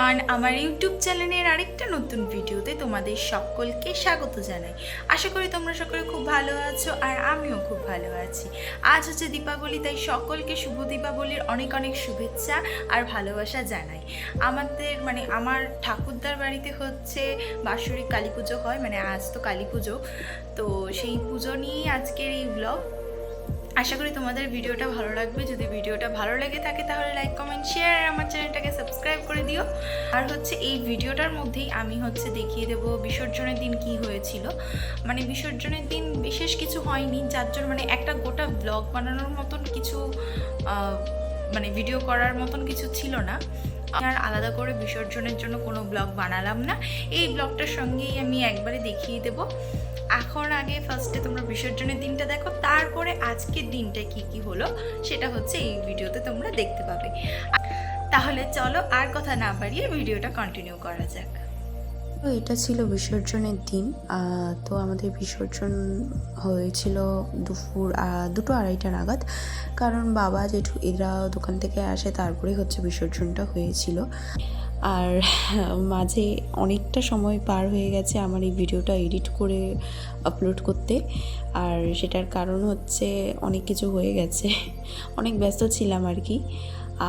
Everyone, আমার YouTube চ্যানেলের আরেকটা নতুন ভিডিওতে তোমাদের সকলকে স্বাগত জানাই। আশা করি তোমরা সকলে খুব ভালো আছো আর আমিও খুব ভালো আছি। আজ হচ্ছে দীপাবলি, তাই সকলকে শুভ দীপাবলির অনেক অনেক শুভেচ্ছা আর ভালোবাসা জানাই। আমার ঠাকুরদার বাড়িতে হচ্ছে বাৎসরিক কালী পুজো হয়, আজ তো কালী পুজো, তো সেই পুজো নিয়েই আজকের এই ব্লগ। আশা করি তোমাদের ভিডিওটা ভালো লাগবে। যদি ভিডিওটা ভালো লেগে থাকে তাহলে লাইক, কমেন্ট, শেয়ার আর আমার চ্যানেলটাকে সাবস্ক্রাইব করে দিও। আর হচ্ছে এই ভিডিওটার মধ্যেই আমি দেখিয়ে দেবো বিসর্জনের দিন কি হয়েছিল। বিসর্জনের দিন বিশেষ কিছু হয়নি, যার জন্য একটা গোটা ব্লগ বানানোর মতন কিছু ভিডিও করার মতন কিছু ছিল না। আর আলাদা করে বিসর্জনের জন্য কোনো ব্লগ বানালাম না। এই ব্লগটার সঙ্গেই আমি একবারে দেখিয়ে দেবো। এখন আগে ফার্স্টে তোমরা বিসর্জনের দিনটা দেখো, তারপরে আজকের দিনটা কি কি হলো সেটা হচ্ছে এই ভিডিওতে তোমরা দেখতে পাবে। তাহলে চলো আর কথা না বাড়িয়ে ভিডিওটা কন্টিনিউ করা যাক। তো এটা ছিল বিসর্জনের দিন। তো আমাদের বিসর্জন হয়েছিল দুপুর 2-2:30 নাগাদ, কারণ বাবা জেঠু এরা দোকান থেকে আসে, তারপরে হচ্ছে বিসর্জনটা হয়েছিল। আর মাঝে অনেকটা সময় পার হয়ে গেছে আমার এই ভিডিওটা এডিট করে আপলোড করতে, আর সেটার কারণ হচ্ছে অনেক কিছু হয়ে গেছে, অনেক ব্যস্ত ছিলাম আর কি।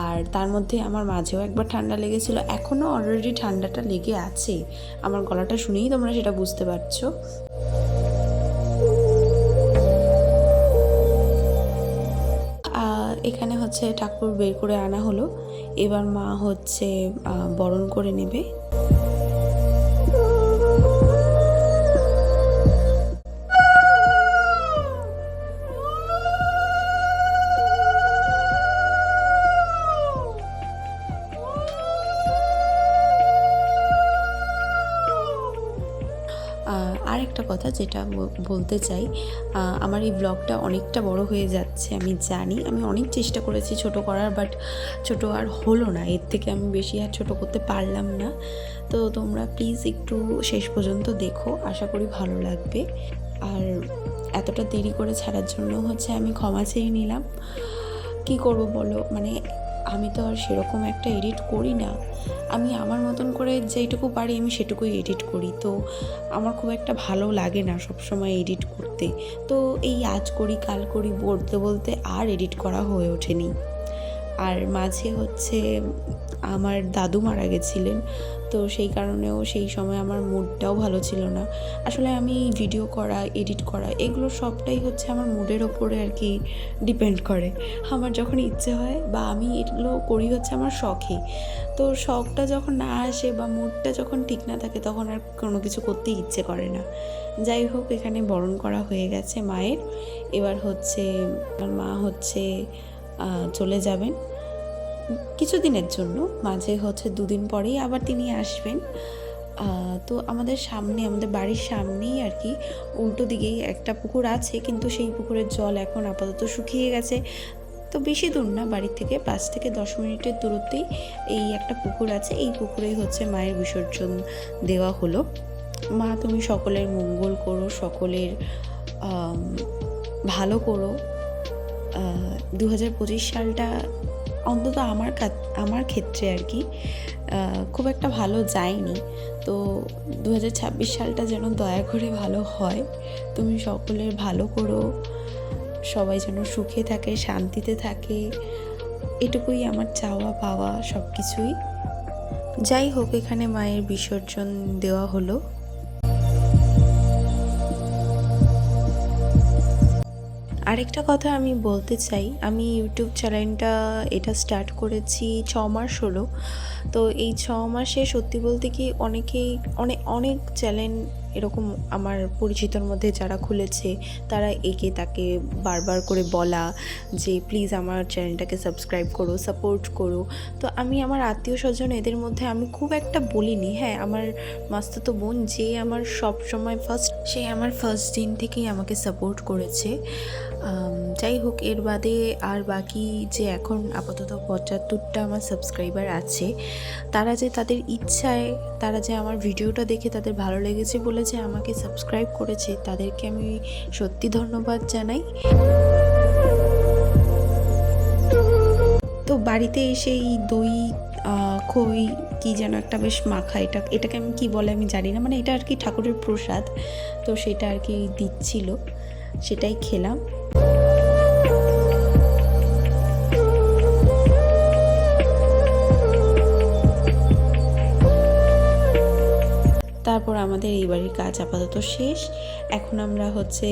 আর তার মধ্যে আমার মাঝেও একবার ঠান্ডা লেগেছিল, এখনও অলরেডি ঠান্ডাটা লেগে আছে, আমার গলাটা শুনেই তোমরা সেটা বুঝতে পারছো। এখানে হচ্ছে ঠাকুর বের করে আনা হলো, এবার মা হচ্ছে বরণ করে নেবে। আরেকটা কথা যেটা বলতে চাই, আমার এই ব্লগটা অনেকটা বড় হয়ে যাচ্ছে আমি জানি। আমি অনেক চেষ্টা করেছি ছোট করার, বাট ছোট আর হলো না, এর থেকে আমি বেশি আর ছোট করতে পারলাম না। তো তোমরা প্লিজ একটু শেষ পর্যন্ত দেখো, আশা করি ভালো লাগবে। আর এতটা দেরি করে ছাড়ার জন্য হচ্ছে আমি ক্ষমা চেয়ে নিলাম। কি করব বলো, আমি তো আর সেরকম একটা এডিট করি না, আমি আমার মতন করে যেইটুকু পারি আমি সেটুকুই এডিট করি। তো আমার খুব একটা ভালো লাগে না সবসময় এডিট করতে, তো এই আজ করি কাল করি বলতে বলতে আর এডিট করা হয়ে ওঠেনি। আর মাঝে হচ্ছে আমার দাদু মারা গেছিলেন, তো সেই কারণেও সেই সময় আমার মুডটাও ভালো ছিল না। আসলে আমি ভিডিও করা, এডিট করা এগুলো সবটাই হচ্ছে আমার মুডের ওপরে আর কি ডিপেন্ড করে। আমার যখন ইচ্ছে হয় বা আমি এগুলো করি হচ্ছে আমার শখে, তো শখটা যখন না আসে বা মুডটা যখন ঠিক না থাকে তখন আর কোনো কিছু করতে ইচ্ছে করে না। যাই হোক, এখানে বরণ করা হয়ে গেছে মায়ের। এবার হচ্ছে মা হচ্ছে চলে যাবেন কিছুদিনের জন্য, মাঝে হচ্ছে 2 দিন পরেই আবার তিনি আসবেন। তো আমাদের বাড়ির সামনেই আর কি উল্টো দিকেই একটা পুকুর আছে, কিন্তু সেই পুকুরের জল এখন আপাতত শুকিয়ে গেছে। তো বেশি দূর না, বাড়ির থেকে 5 থেকে 10 মিনিটের দূরত্বেই এই একটা পুকুর আছে, এই পুকুরেই হচ্ছে মায়ের বিসর্জন দেওয়া হলো। মা তুমি সকলের মঙ্গল করো, সকলের ভালো করো। 2025 সালটা অন্তত আমার ক্ষেত্রে আর কি খুব একটা ভালো যায়নি, তো 2026 সালটা যেন দয়া করে ভালো হয়। তুমি সকলের ভালো করো, সবাই যেন সুখে থাকে, শান্তিতে থাকে, এটুকুই আমার চাওয়া পাওয়া সব কিছুই। যাই হোক, এখানে মায়ের বিসর্জন দেওয়া হলো। আরেকটা কথা আমি বলতে চাই, আমি ইউটিউব চ্যানেলটা এটা স্টার্ট করেছি 6 মাস হলো। তো এই 6 মাসে সত্যি বলতে কি অনেক চ্যানেল এরকম আমার পরিচিতর মধ্যে যারা খুলেছে, তারা একে তাকে বারবার করে বলা যে প্লিজ আমার চ্যানেলটাকে সাবস্ক্রাইব করো, সাপোর্ট করো। তো আমি আমার আত্মীয় স্বজন এদের মধ্যে আমি খুব একটা বলিনি। হ্যাঁ, আমার মাস্তুতো বোন যে আমার সব সময় সে আমার ফার্স্ট দিন থেকেই আমাকে সাপোর্ট করেছে। যাই হোক, এর বাদে আর বাকি যে এখন আপাতত 75টা আমার সাবস্ক্রাইবার আছে, তারা যে তাদের ইচ্ছায়, তারা যে আমার ভিডিওটা দেখে তাদের ভালো লেগেছে বলে যে আমাকে সাবস্ক্রাইব করেছে, তাদেরকে আমি সত্যি ধন্যবাদ জানাই। তো বাড়িতে এসে এই দই খই কি যেন একটা বেশ মাখা, এটাকে আমি কি বলে আমি জানি না, মানে এটা আর কি ঠাকুরের প্রসাদ, তো সেটা আর কি দিচ্ছিল, সেটাই খেলাম। তারপর আমাদের এই বাড়ির কাজ আপাতত শেষ। এখন আমরা হচ্ছে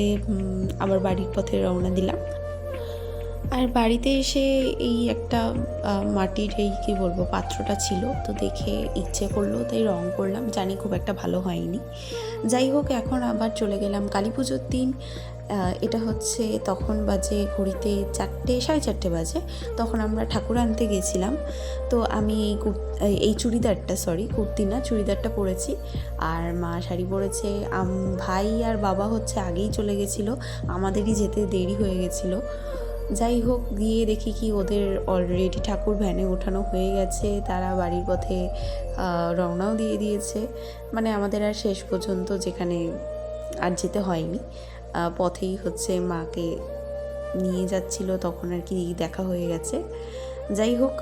আবার বাড়ির পথে রওনা দিলাম। আর বাড়িতে এসে এই একটা মাটির এই কী বলবো পাত্রটা ছিল, তো দেখে ইচ্ছে করলো তাই রং করলাম, জানি খুব একটা ভালো হয়নি। যাই হোক, এখন আবার চলে গেলাম কালী পুজোর দিন। এটা হচ্ছে তখন বাজে ঘড়িতে 4টে, 4:30 বাজে। তখন আমরা ঠাকুর আনতে গেছিলাম। তো আমি এই চুড়িদারটা, কুর্তি না চুড়িদারটা পরেছি, আর মা শাড়ি পরেছে। ভাই আর বাবা হচ্ছে আগেই চলে গেছিলো, আমাদেরই যেতে দেরি হয়ে গেছিলো। যাই হোক, গিয়ে দেখি কি ওদের অলরেডি ঠাকুর ভ্যানে ওঠানো হয়ে গেছে, তারা বাড়ির পথে রওনাও দিয়ে দিয়েছে। মানে আমাদের আর শেষ পর্যন্ত যেখানে আর যেতে হয়নি, পথেই হচ্ছে মাকে নিয়ে যাচ্ছিল, তখন আর কি দেখা হয়ে গেছে। যাই হোক,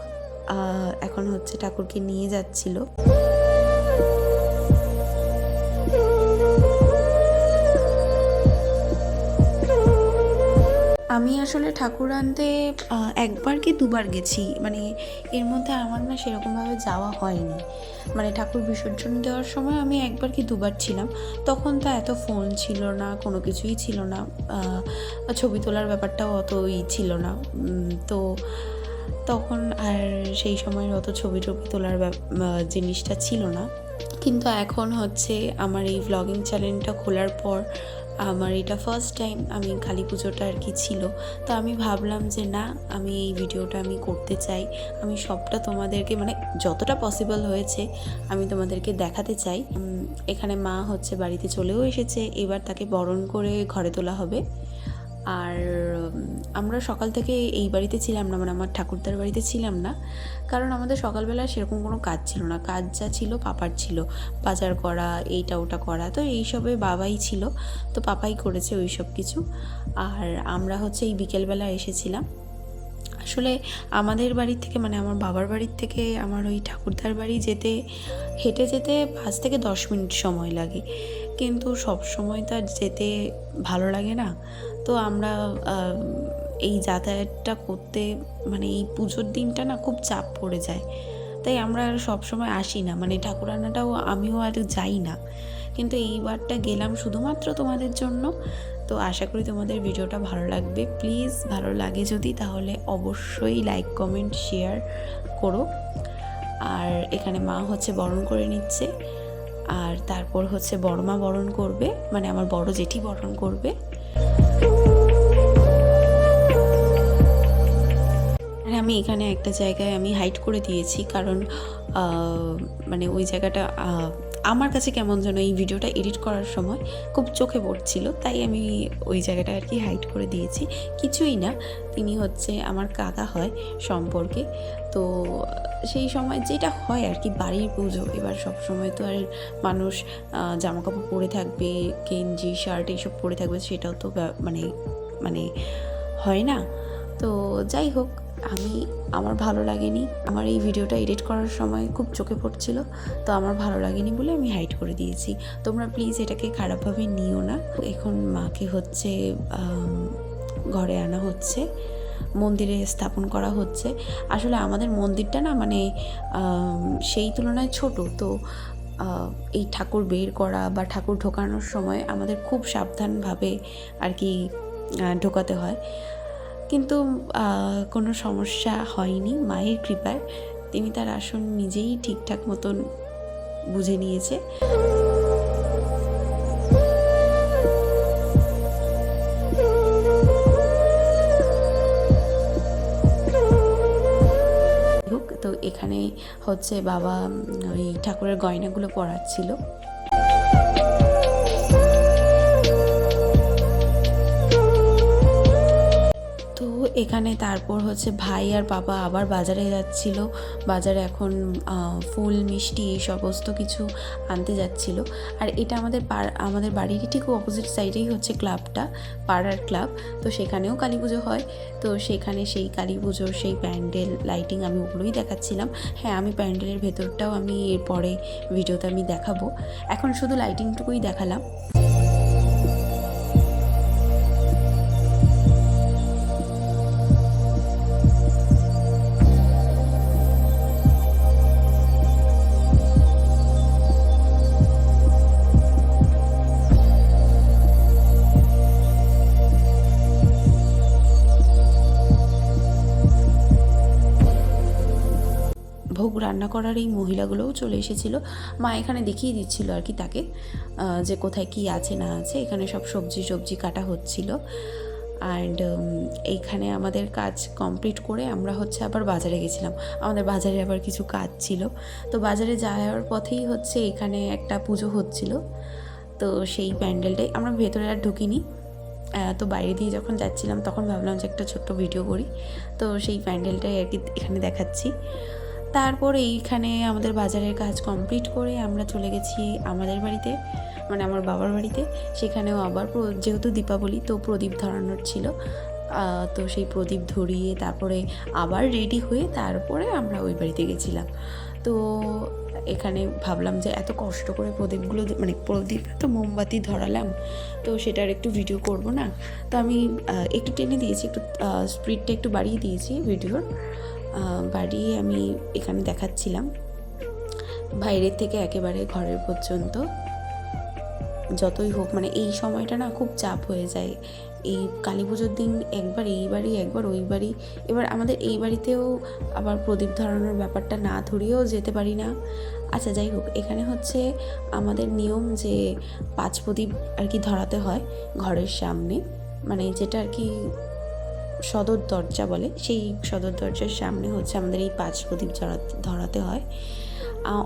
এখন হচ্ছে ঠাকুরকে নিয়ে যাচ্ছিল। আমি আসলে ঠাকুর আনতে একবার কি দুবার গেছি, মানে এর মধ্যে আমার না সেরকমভাবে যাওয়া হয়নি। মানে ঠাকুর বিসর্জন দেওয়ার সময় আমি একবার কি দুবার ছিলাম, তখন তো এত ফোন ছিল না, কোনো কিছুই ছিল না, ছবি তোলার ব্যাপারটাও অতই ছিল না, তো তখন আর সেই সময়ের অত ছবি তোলার জিনিসটা ছিল না। কিন্তু এখন হচ্ছে আমার এই ভ্লগিং চ্যানেলটা খোলার পর আমার এটা ফার্স্ট টাইম আমি কালী পুজোটা আর কি ছিল, তো আমি ভাবলাম যে না, আমি এই ভিডিওটা আমি করতে চাই, আমি সবটা তোমাদেরকে মানে যতটা পসিবল হয়েছে আমি তোমাদেরকে দেখাতে চাই। এখানে মা হচ্ছে বাড়িতে চলেও এসেছে, এবার তাকে বরণ করে ঘরে তোলা হবে। আর আমরা সকাল থেকে এই বাড়িতে ছিলাম না, মানে আমার ঠাকুরদার বাড়িতে ছিলাম না, কারণ আমাদের সকালবেলা সেরকম কোনো কাজ ছিল না। কাজ যা ছিল পাপার ছিল, বাজার করা, এইটা ওটা করা, তো এইসবে বাবাই ছিল, তো পাপাই করেছে ওই সব কিছু। আর আমরা হচ্ছে এই বিকেলবেলা এসেছিলাম। আসলে আমাদের বাড়ির থেকে, মানে আমার বাবার বাড়ির থেকে আমার ওই ঠাকুরদার বাড়ি হেঁটে যেতে 5 থেকে 10 মিনিট সময় লাগে, কিন্তু সব সময় তো আর যেতে ভালো লাগে না। তো আমরা এই যাতায়াতটা করতে, মানে এই পুজোর দিনটা না খুব চাপ পড়ে যায়, তাই আমরা আর সবসময় আসি না, মানে ঠাকুর আনাটাও আমিও আর যাই না। কিন্তু এইবারটা গেলাম শুধুমাত্র তোমাদের জন্য। তো আশা করি তোমাদের ভিডিওটা ভালো লাগবে। প্লিজ ভালো লাগে যদি, তাহলে অবশ্যই লাইক, কমেন্ট, শেয়ার করো। আর এখানে মা হচ্ছে বরণ করে নিচ্ছে, আর তারপর হচ্ছে বড় মা বরণ করবে, মানে আমার বড় জেঠি বরণ করবে। আর আমি এখানে একটা জায়গায় আমি হাইড করে দিয়েছি, কারণ মানে ওই জায়গাটা আমার কাছে কেমন যেন এই ভিডিওটা এডিট করার সময় খুব চোখে পড়ছিল, তাই আমি ওই জায়গাটা আর কি হাইড করে দিয়েছি। কিছুই না, তিনি হচ্ছে আমার কাকা হয় সম্পর্কে। তো সেই সময় যেটা হয় আর কি, বাড়ির পুজো, এবার সব সময় তো আর মানুষ জামাকাপড় পরে থাকবে, গেঞ্জি শার্ট এইসব পরে থাকবে, সেটাও তো মানে হয় না। তো যাই হোক, আমার ভালো লাগেনি, আমার এই ভিডিওটা এডিট করার সময় খুব চোখে পড়ছিল, তো আমার ভালো লাগেনি বলে আমি হাইড করে দিয়েছি। তোমরা প্লিজ এটাকে খারাপভাবে নিও না। এখন মাকে হচ্ছে ঘরে আনা হচ্ছে, মন্দিরে স্থাপন করা হচ্ছে। আসলে আমাদের মন্দিরটা না, মানে সেই তুলনায় ছোট, তো এই ঠাকুর বের করা বা ঠাকুর ঢোকানোর সময় আমাদের খুব সাবধানভাবে আর কি ঢোকাতে হয়, কিন্তু কোনো সমস্যা হয়নি মায়ের কৃপায়। তিনি তার আসন নিজেই ঠিকঠাক মতন বুঝে নিয়েছে। তো এখানে হচ্ছে বাবা ওই ঠাকুরের গয়নাগুলো পরাচ্ছিল। তো এখানে তারপর হচ্ছে ভাই আর বাবা আবার বাজারে যাচ্ছিল, বাজারে এখন ফুল মিষ্টি এই সমস্ত কিছু আনতে যাচ্ছিল। আর এটা আমাদের বাড়ির ঠিক অপোজিট সাইডেই হচ্ছে ক্লাবটা, পাড়ার ক্লাব। তো সেখানেও কালী পুজো হয়। তো সেখানে সেই কালী পুজোর সেই প্যান্ডেল লাইটিং আমি ওগুলোই দেখাচ্ছিলাম। হ্যাঁ, আমি প্যান্ডেলের ভেতরটাও আমি এরপরে ভিডিওতে আমি দেখাবো, এখন শুধু লাইটিংটুকুই দেখালাম। ভোগ রান্না করার এই মহিলাগুলোও চলে এসেছিলো। মা এখানে দেখিয়ে দিচ্ছিল আর কি তাকে যে কোথায় কি আছে না আছে। এখানে সব সবজি কাটা হচ্ছিল। অ্যান্ড এইখানে আমাদের কাজ কমপ্লিট করে আমরা হচ্ছে আবার বাজারে গেছিলাম। আমাদের বাজারে আবার কিছু কাজ ছিল। তো বাজারে যাওয়ার পথেই হচ্ছে এখানে একটা পুজো হচ্ছিল। তো সেই প্যান্ডেলটাই আমরা ভেতরে আর ঢুকিনি। তো বাইরে দিয়ে যখন যাচ্ছিলাম তখন ভাবলাম যে একটা ছোট্ট ভিডিও করি। তো সেই প্যান্ডেলটাই আর কি এখানে দেখাচ্ছি। তারপর এইখানে আমাদের বাজারের কাজ কমপ্লিট করে আমরা চলে গেছি আমাদের বাড়িতে, মানে আমার বাবার বাড়িতে। সেখানেও আবার যেহেতু দীপাবলি, তো প্রদীপ ধরানোর ছিল। তো সেই প্রদীপ ধরিয়ে তারপরে আবার রেডি হয়ে তারপরে আমরা ওই বাড়িতে গেছিলাম। তো এখানে ভাবলাম যে এত কষ্ট করে প্রদীপগুলো, মানে প্রদীপ তো মোমবাতি ধরালাম, তো সেটার একটু ভিডিও করব না। তো আমি একটু টেনে দিয়েছি, একটু স্পিডটা একটু বাড়িয়ে দিয়েছি ভিডিওর, বাড়িয়ে আমি এখানে দেখাচ্ছিলাম বাইরের থেকে একেবারে ঘরের পর্যন্ত। যতই হোক, মানে এই সময়টা না খুব চাপ হয়ে যায়। এই কালী পুজোর দিন একবার এই বাড়ি একবার ওই বাড়ি, এবার আমাদের এই বাড়িতেও আবার প্রদীপ ধরানোর ব্যাপারটা না ধরিয়েও যেতে পারি না। আচ্ছা, যাই হোক, এখানে হচ্ছে আমাদের নিয়ম যে 5 প্রদীপ আর কি ধরাতে হয় ঘরের সামনে, মানে যেটা আর কি সদর দরজা বলে, সেই সদর দরজার সামনে হচ্ছে আমাদের এই 5 প্রদীপ ধরাতে হয়।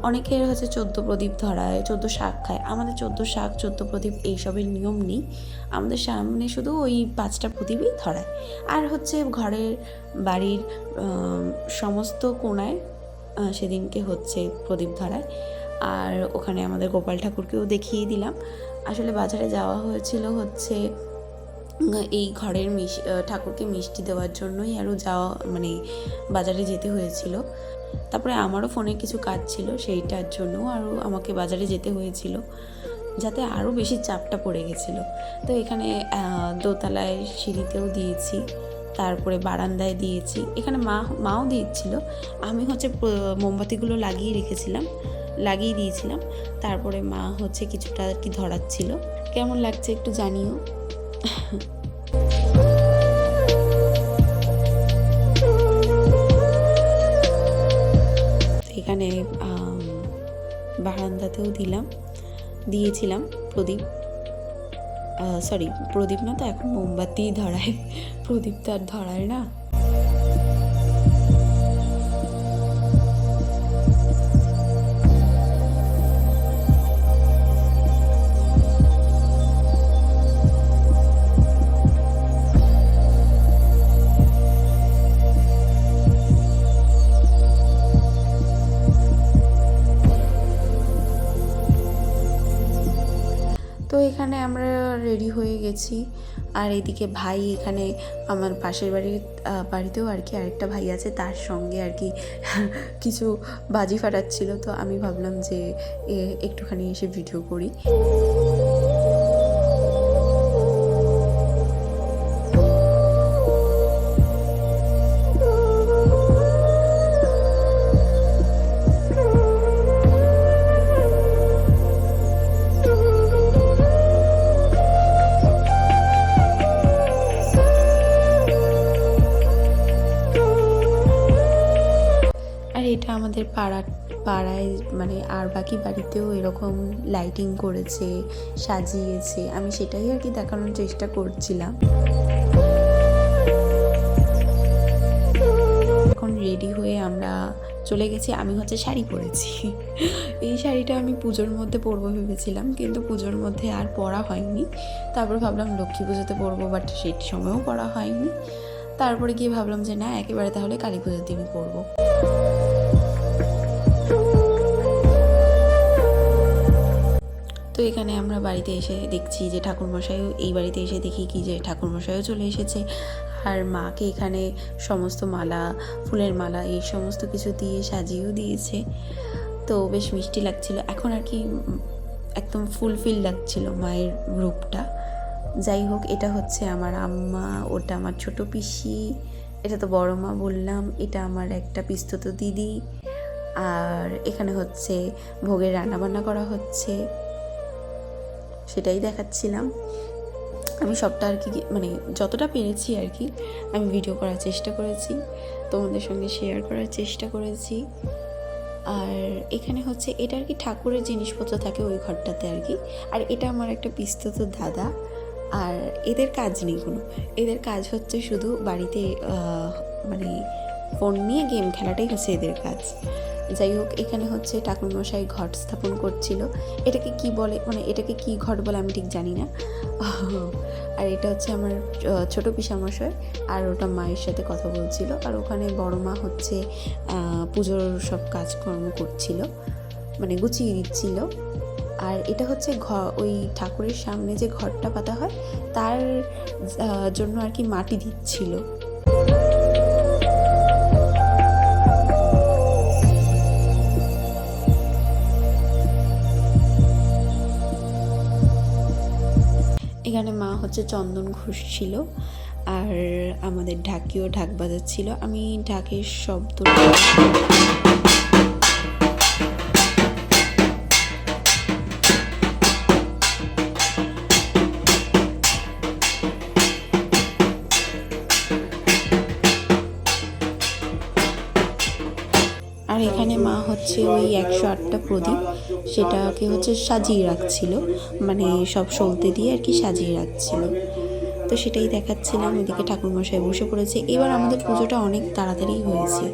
অনেকের হচ্ছে 14 প্রদীপ ধরায়, 14 শাক খায়। আমাদের 14 শাক 14 প্রদীপ এইসবের নিয়ম নেই। আমাদের সামনে শুধু ওই 5টা প্রদীপই ধরায়। আর হচ্ছে ঘরের বাড়ির সমস্ত কোণায় সেদিনকে হচ্ছে প্রদীপ ধরায়। আর ওখানে আমাদের গোপাল ঠাকুরকেও দেখিয়ে দিলাম। আসলে বাজারে যাওয়া হয়েছিল হচ্ছে এই ঘরের ঠাকুরকে মিষ্টি দেওয়ার জন্যই আরও যাওয়া, মানে বাজারে যেতে হয়েছিল। তারপরে আমারও ফোনে কিছু কাজ ছিল, সেইটার জন্য আরও আমাকে বাজারে যেতে হয়েছিল, যাতে আরও বেশি চাপটা পড়ে গেছিলো। তো এখানে দোতলায় সিঁড়িতেও দিয়েছি, তারপরে বারান্দায় দিয়েছি। এখানে মাও দিয়েছিল, আমি হচ্ছে মোমবাতিগুলো লাগিয়ে দিয়েছিলাম। তারপরে মা হচ্ছে কিছুটা আর কি ধরাচ্ছিল। কেমন লাগছে একটু জানিও। এখানে বারান্দাতেও দিয়েছিলাম প্রদীপ, প্রদীপ না, তো এখন মোমবাতি ধরায়, প্রদীপ তো আর ধরায় না। তো এখানে আমরা রেডি হয়ে গেছি। আর এদিকে ভাই এখানে আমার পাশের বাড়িতেও আর কি আরেকটা ভাই আছে, তার সঙ্গে আর কি কিছু বাজি ফাটাচ্ছিল। তো আমি ভাবলাম যে একটুখানি এসে ভিডিও করি। এটা আমাদের পাড়ায় মানে আর বাকি বাড়িতেও এরকম লাইটিং করেছে, সাজিয়েছে। আমি সেটাই আর কি দেখানোর চেষ্টা করছিলাম। এখন রেডি হয়ে আমরা চলে গেছি। আমি হচ্ছে শাড়ি পরেছি। এই শাড়িটা আমি পুজোর মধ্যে পরবো ভেবেছিলাম, কিন্তু পুজোর মধ্যে আর পরা হয়নি। তারপর ভাবলাম লক্ষ্মী পুজোতে পরবো, বাট সেই সময়ও পরা হয়নি। তারপরে গিয়ে ভাবলাম যে না, একেবারে তাহলে কালী পুজোর দিনই করবো। তো এখানে আমরা বাড়িতে এসে দেখছি যে ঠাকুরমশাইও, এই বাড়িতে এসে দেখি কি যে ঠাকুরমশাইও চলে এসেছে, আর মাকে এখানে সমস্ত মালা, ফুলের মালা এই সমস্ত কিছু দিয়ে সাজিয়েও দিয়েছে। তো বেশ মিষ্টি লাগছিল। এখন আর কি একদম ফুলফিল লাগছিল মায়ের রূপটা। যাই হোক, এটা হচ্ছে আমার আম্মা, ওটা আমার ছোট পিসি, এটা তো বড় মা বললাম, এটা আমার একটা পিস্তত দিদি, আর এখানে হচ্ছে ভোগের রান্নাবান্না করা হচ্ছে, সেটাই দেখাচ্ছিলাম। আমি সবটা আর কি মানে যতটা পেরেছি আর কি আমি ভিডিও করার চেষ্টা করেছি, তোমাদের সঙ্গে শেয়ার করার চেষ্টা করেছি। আর এখানে হচ্ছে এটা আর কি ঠাকুরের জিনিসপত্র থাকে ওই ঘরটাতে আর কি। আর এটা আমার একটা পিস্তত দাদা, আর এদের কাজ নেই কোনো, এদের কাজ হচ্ছে শুধু বাড়িতে মানে ফোন নিয়ে গেম খেলাটাই হচ্ছে এদের কাজ। যাই হোক, এখানে হচ্ছে ঠাকুরমশাই ঘট স্থাপন করছিল। এটাকে কি বলে, মানে এটাকে কি ঘট বলে আমি ঠিক জানি না। আর এটা হচ্ছে আমার ছোট পিসামশাই, আর ওটা মায়ের সাথে কথা বলছিল। আর ওখানে বড় মা হচ্ছে পুজোর সব কাজকর্ম করছিল, মানে গুছিয়ে দিচ্ছিল। আর এটা হচ্ছে ওই ঠাকুরের সামনে যে ঘরটা পাতা হয় তার জন্য আর কি মাটি দিচ্ছিল। এখানে মা হচ্ছে চন্দন ঘষছিল, আর আমাদের ঢাকিও ঢাক বাজাচ্ছিল। আমি ঢাকের শব্দ আর এখানে মা হচ্ছে ওই 108টা প্রদীপ সেটাকে হচ্ছে সাজিয়ে রাখছিল, মানে সব সলতে দিয়ে আর কি সাজিয়ে রাখছিল। তো সেটাই দেখাচ্ছিলাম। ওইদিকে ঠাকুরমশাই বসে পড়েছে। এবার আমাদের পুজোটা অনেক তাড়াতাড়ি হয়েছে,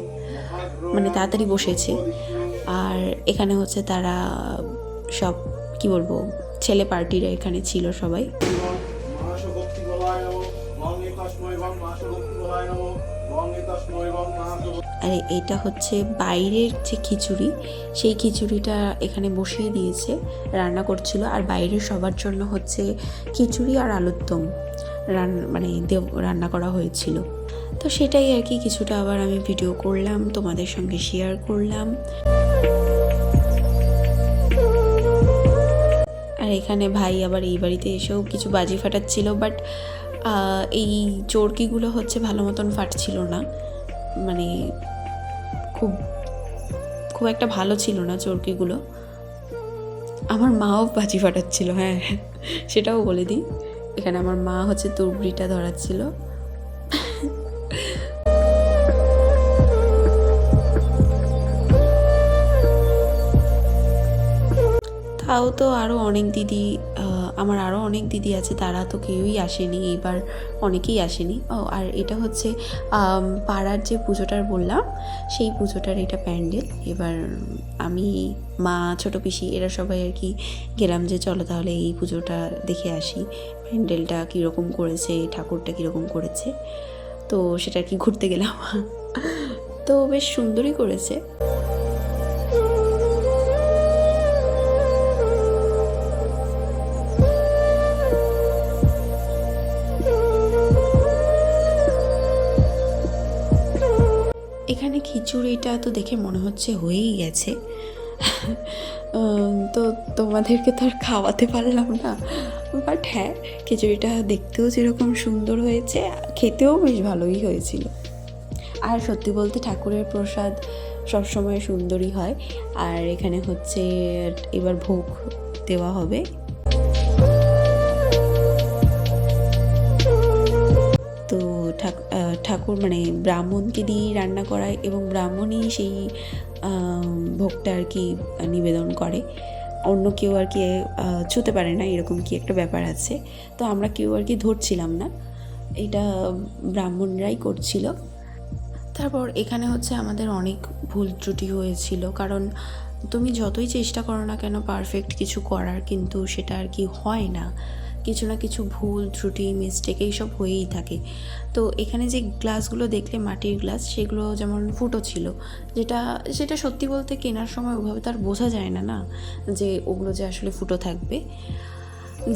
মানে তাড়াতাড়ি বসেছে। আর এখানে হচ্ছে তারা সব কি বলবো, ছেলে পার্টিরা এখানে ছিল সবাই। আর এটা হচ্ছে বাইরের যে খিচুড়ি, সেই খিচুড়িটা এখানে বসিয়ে দিয়েছে, রান্না করছিল। আর বাইরের সবার জন্য হচ্ছে খিচুড়ি আর আলুর দম মানে রান্না করা হয়েছিল। তো সেটাই আর কি কিছুটা আবার আমি ভিডিও করলাম, তোমাদের সঙ্গে শেয়ার করলাম। আর এখানে ভাই আবার এই বাড়িতে এসেও কিছু বাজি ফাটাচ্ছিল, বাট এই চরকিগুলো হচ্ছে ভালো মতন ফাটছিল না, মানে খুব একটা ভালো ছিল না চরকিগুলো। আমার মাও বাজি ফাটাচ্ছিল, হ্যাঁ সেটাও বলে দিই। এখানে আমার মা হচ্ছে তুরবড়িটা ধরাচ্ছিল। তাও তো আরও অনেক দিদি, আমার আরও অনেক দিদি আছে, তারা তো কেউই আসেনি এবার, অনেকেই আসেনি। আর এটা হচ্ছে পাড়ার যে পুজোটার বললাম সেই পুজোটার এটা প্যান্ডেল। এবার আমি, মা, ছোটো পিসি এরা সবাই আর কি গেলাম যে চলো তাহলে এই পুজোটা দেখে আসি, প্যান্ডেলটা কীরকম করেছে, ঠাকুরটা কীরকম করেছে। তো সেটা আর কি ঘুরতে গেলাম। তো বেশ সুন্দরই করেছে। এখানে খিচুড়িটা তো দেখে মনে হচ্ছে হয়েই গেছে, তো তোমাদেরকে তো আর খাওয়াতে পারলাম না, বাট হ্যাঁ খিচুড়িটা দেখতেও যেরকম সুন্দর হয়েছে, খেতেও বেশ ভালোই হয়েছিল। আর সত্যি বলতে ঠাকুরের প্রসাদ সবসময় সুন্দরই হয়। আর এখানে হচ্ছে এবার ভোগ দেওয়া হবে। তো ঠাকুর মানে ব্রাহ্মণকে দিয়ে রান্না করায়, এবং ব্রাহ্মণই সেই ভোগটা আর কি নিবেদন করে, অন্য কেউ আর কি ছুতে পারে না, এরকম কি একটা ব্যাপার আছে। তো আমরা কেউ আর কি ধরছিলাম না, এটা ব্রাহ্মণরাই করছিল। তারপর এখানে হচ্ছে আমাদের অনেক ভুল ত্রুটি হয়েছিল, কারণ তুমি যতই চেষ্টা করো না কেন পারফেক্ট কিছু করার, কিন্তু সেটা আর কি হয় না। কিছু না কিছু ভুল ত্রুটি মিস্টেক এইসব হয়েই থাকে। তো এখানে যে গ্লাসগুলো দেখলে মাটির গ্লাস, সেগুলো যেমন ফুটো ছিল, সেটা সত্যি বলতে কেনার সময় ওভাবে তার বোঝা যায় না না যে ওগুলো যে আসলে ফুটো থাকবে।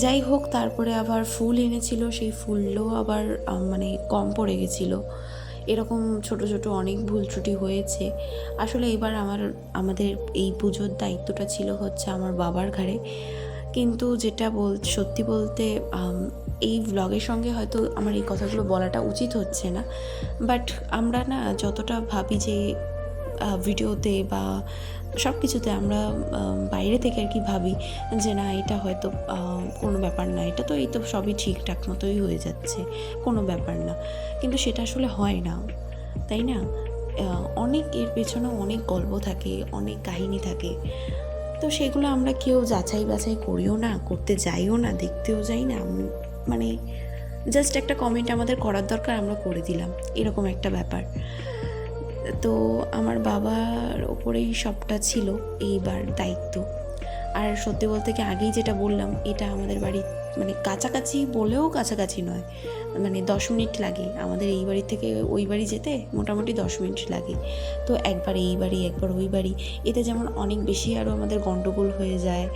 যাই হোক, তারপরে আবার ফুল এনেছিল, সেই ফুলও আবার মানে কম পড়ে গেছিলো। এরকম ছোট ছোট অনেক ভুল ত্রুটি হয়েছে। আসলে এবার আমাদের এই পুজোর দায়িত্বটা ছিল হচ্ছে আমার বাবার ঘাড়ে। কিন্তু যেটা সত্যি বলতে এই ভ্লগের সঙ্গে হয়তো আমার এই কথাগুলো বলাটা উচিত হচ্ছে না, বাট আমরা না যতটা ভাবি যে ভিডিওতে বা সব কিছুতে আমরা বাইরে থেকে আর কি ভাবি যে না এটা হয়তো কোনো ব্যাপার না, এটা তো এই তো সবই ঠিকঠাক মতোই হয়ে যাচ্ছে, কোনো ব্যাপার না। কিন্তু সেটা আসলে হয় না, তাই না? অনেক এর পেছনেও অনেক গল্প থাকে, অনেক কাহিনী থাকে। তো সেগুলো আমরা কেউ যাচাই বাছাই করিও না, করতে যাইও না, দেখতেও যাই না। মানে জাস্ট একটা কমেন্ট আমাদের করার দরকার, আমরা করে দিলাম, এরকম একটা ব্যাপার। তো আমার বাবার ওপরেই সবটা ছিল এইবার দায়িত্ব। আর সত্যি বলতে কি আগেই যেটা বললাম, এটা আমাদের বাড়ি মানে কাছাকাছি বলেও কাছাকাছি নয়, মানে 10 মিনিট লাগে আমাদের এই বাড়ি থেকে ওই বাড়ি যেতে, মোটামুটি 10 মিনিট লাগে। তো একবার এই বাড়ি একবার ওই বাড়ি, এতে যেমন অনেক বেশি আরও আমাদের গণ্ডগোল হয়ে যায়।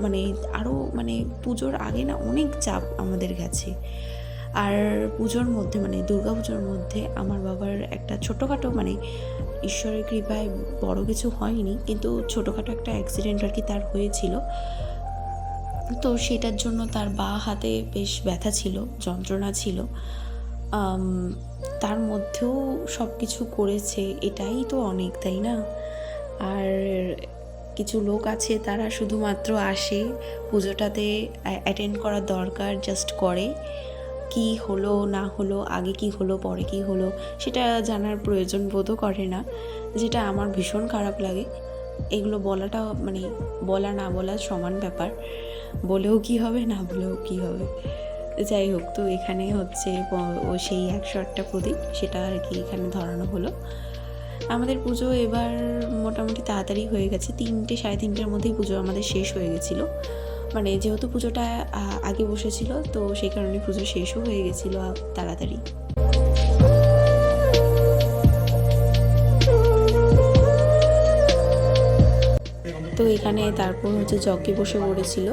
মানে আরও মানে পুজোর আগে না অনেক চাপ আমাদের কাছে। আর পুজোর মধ্যে মানে দুর্গা পুজোর মধ্যে আমার বাবার একটা ছোটোখাটো মানে ঈশ্বরের কৃপায় বড় কিছু হয়নি, কিন্তু ছোটোখাটো একটা অ্যাক্সিডেন্ট আর কি তার হয়েছিল। তো সেটার জন্য তার বাঁ হাতে বেশ ব্যথা ছিল, যন্ত্রণা ছিল। তার মধ্যেও সব কিছু করেছে, এটাই তো অনেক, তাই না? আর কিছু লোক আছে তারা শুধুমাত্র আসে পুজোটাতে অ্যাটেন্ড করার দরকার, জাস্ট করে, কি হলো না হলো, আগে কি হলো পরে কি হলো সেটা জানার প্রয়োজন বোধও করে না, যেটা আমার ভীষণ খারাপ লাগে। এগুলো বলাটা মানে বলা না বলা সমান ব্যাপার, বলেও কি হবে না বলেও কি হবে। যাই হোক, তো এখানে হচ্ছে ও সেই 108টা প্রদীপ, সেটা আর কি এখানে ধরানো হলো। আমাদের পুজো এবার মোটামুটি তাড়াতাড়ি হয়ে গেছে, 3টে সাড়ে 3টের মধ্যেই পুজো আমাদের শেষ হয়ে গেছিলো। মানে যেহেতু পুজোটা আগে বসেছিল, তো সেই কারণে পুজো শেষও হয়ে গেছিলো তাড়াতাড়ি। তো এখানে তারপর হচ্ছে যজ্ঞে বসে পড়েছিল।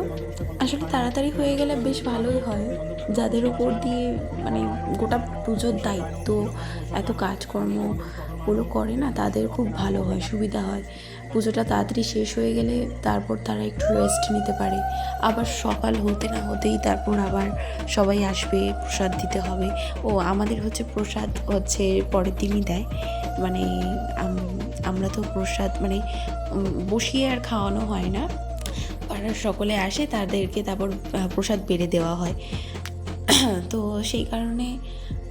আসলে তাড়াতাড়ি হয়ে গেলে বেশ ভালোই হয়, যাদের ওপর দিয়ে মানে গোটা পুজোর দায়িত্ব, এত কাজকর্মগুলো করে না, তাদের খুব ভালো হয়, সুবিধা হয়। পুজোটা তাড়াতাড়ি শেষ হয়ে গেলে তারপর তারা একটু রেস্ট নিতে পারে। আবার সকাল হতে না হতেই তারপর আবার সবাই আসবে, প্রসাদ দিতে হবে। আমাদের হচ্ছে প্রসাদ হচ্ছে পরের দিনই দেয়, মানে আমরা তো প্রসাদ মানে বসিয়ে আর খাওয়ানো হয় না, পাড়ার সকলে আসে, তাদেরকে তারপর প্রসাদ বেড়ে দেওয়া হয়। তো সেই কারণে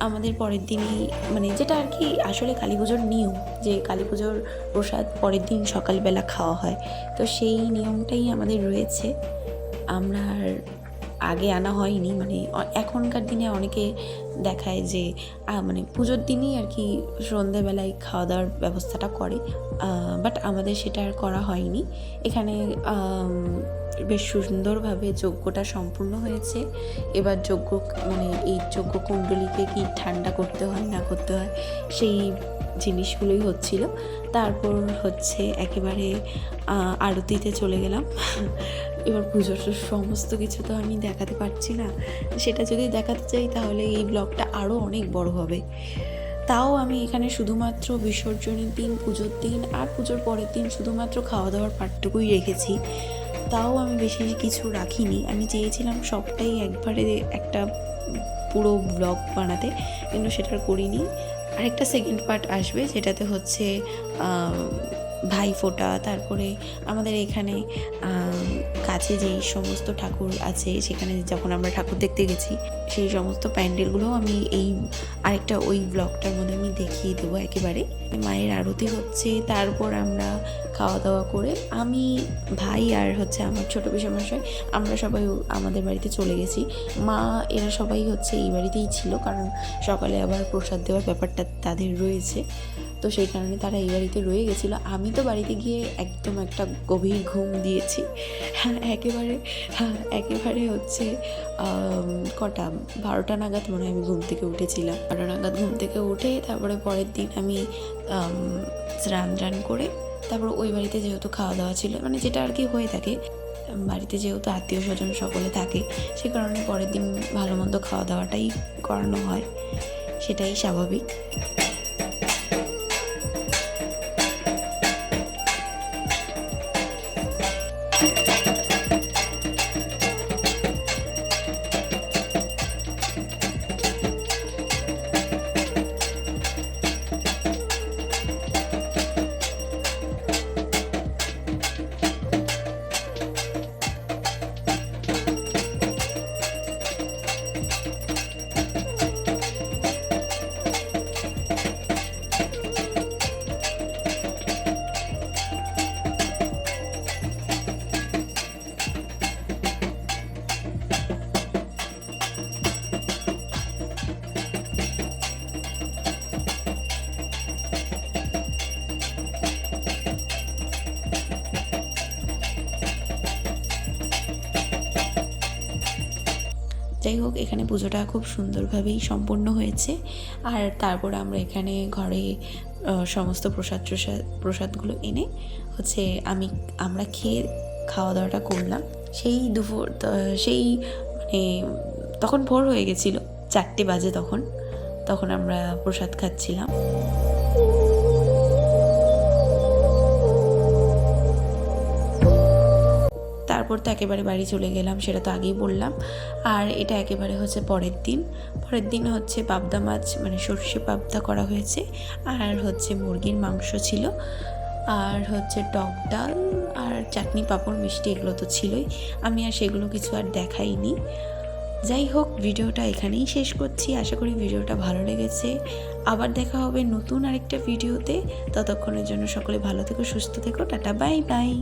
আমাদের পরের দিনই মানে যেটা আর কি আসলে কালী পুজোর নিয়ম, যে কালী পুজোর প্রসাদ পরের দিন সকালবেলা খাওয়া হয়, তো সেই নিয়মটাই আমাদের রয়েছে। আমরা আর আগে আনা হয়নি, মানে এখনকার দিনে অনেকে দেখায় যে মানে পুজোর দিনই আর কি সন্ধ্যেবেলায় খাওয়া দাওয়ার ব্যবস্থাটা করে, বাট আমাদের সেটা আর করা হয়নি। এখানে বেশ সুন্দরভাবে যজ্ঞটা সম্পূর্ণ হয়েছে। এবার মানে এই যজ্ঞ কুণ্ডলীকে কি ঠান্ডা করতে হয় না করতে হয় সেই জিনিসগুলোই হচ্ছিল। তারপর হচ্ছে একেবারে আরতিতে চলে গেলাম। এবার পুজোর সমস্ত কিছু তো আমি দেখাতে পারছি না, সেটা যদি দেখাতে চাই তাহলে এই ব্লগটা আরও অনেক বড় হবে। তাও আমি এখানে শুধুমাত্র বিসর্জনের দিন, পুজোর দিন আর পুজোর পরের দিন শুধুমাত্র খাওয়া দাওয়ার পার্টটুকুই রেখেছি। তাও আমি বেশি কিছু রাখিনি, আমি চেয়েছিলাম সবটাই একবারে একটা পুরো ব্লগ বানাতে, কিন্তু সেটা করিনি। আরেকটা সেকেন্ড পার্ট আসবে, যেটাতে হচ্ছে ভাইফোঁটা, তারপরে আমাদের এখানে কাছে যেই সমস্ত ঠাকুর আছে, সেখানে যখন আমরা ঠাকুর দেখতে গেছি সেই সমস্ত প্যান্ডেলগুলোও আমি এই আরেকটা ওই ব্লগটার মধ্যে আমি দেখিয়ে দেবো একেবারে। মায়ের আরতি হচ্ছে, তারপর আমরা খাওয়া দাওয়া করে আমি, ভাই আর হচ্ছে আমার ছোটো পিসেমশাই, আমরা সবাই আমাদের বাড়িতে চলে গেছি। মা এরা সবাই হচ্ছে এই বাড়িতেই ছিল, কারণ সকালে আবার প্রসাদ দেওয়ার ব্যাপারটা তাদের রয়েছে। তো সেই কারণে তারা এই বাড়িতে রয়ে গেছিলো। আমি তো বাড়িতে গিয়ে একদম একটা গভীর ঘুম দিয়েছি। একেবারে হচ্ছে কটা 12টা নাগাদ মনে হয় আমি ঘুম থেকে উঠেছিলাম। 12টা নাগাদ ঘুম থেকে উঠে তারপরে পরের দিন আমি স্নান করে তারপর ওই বাড়িতে যেহেতু খাওয়া দাওয়া ছিল, মানে যেটা আর কি হয়ে থাকে বাড়িতে, যেহেতু আত্মীয় স্বজন সকলে থাকে, সে কারণে পরের দিন ভালো মন্দ খাওয়া দাওয়াটাই করানো হয়, সেটাই স্বাভাবিক। যাই হোক, এখানে পুজোটা খুব সুন্দরভাবেই সম্পন্ন হয়েছে। আর তারপর আমরা এখানে ঘরে সমস্ত প্রসাদগুলো এনে হচ্ছে আমরা খেয়ে খাওয়া দাওয়াটা করলাম। সেই মানে তখন ভোর হয়ে গেছিলো, 4টে বাজে তখন আমরা প্রসাদ খাচ্ছিলাম। তারপর তো একেবারে বাড়ি চলে গেলাম, সেটা তো আগেই বললাম। আর এটা একেবারে হচ্ছে পরের দিন হচ্ছে পাবদা মাছ, মানে সর্ষে পাবদা করা হয়েছে, আর হচ্ছে মুরগির মাংস ছিল, আর হচ্ছে টক ডাল আর চাটনি, পাঁপড়, মিষ্টি, এগুলো তো ছিলই। আমি আর সেগুলো কিছু আর দেখাইনি। যাই হোক, ভিডিওটা এখানেই শেষ করছি। আশা করি ভিডিওটা ভালো লেগেছে। আবার দেখা হবে নতুন আরেকটা ভিডিওতে। ততক্ষণের জন্য সকলে ভালো থেকো, সুস্থ থেকো। Tata, bye bye.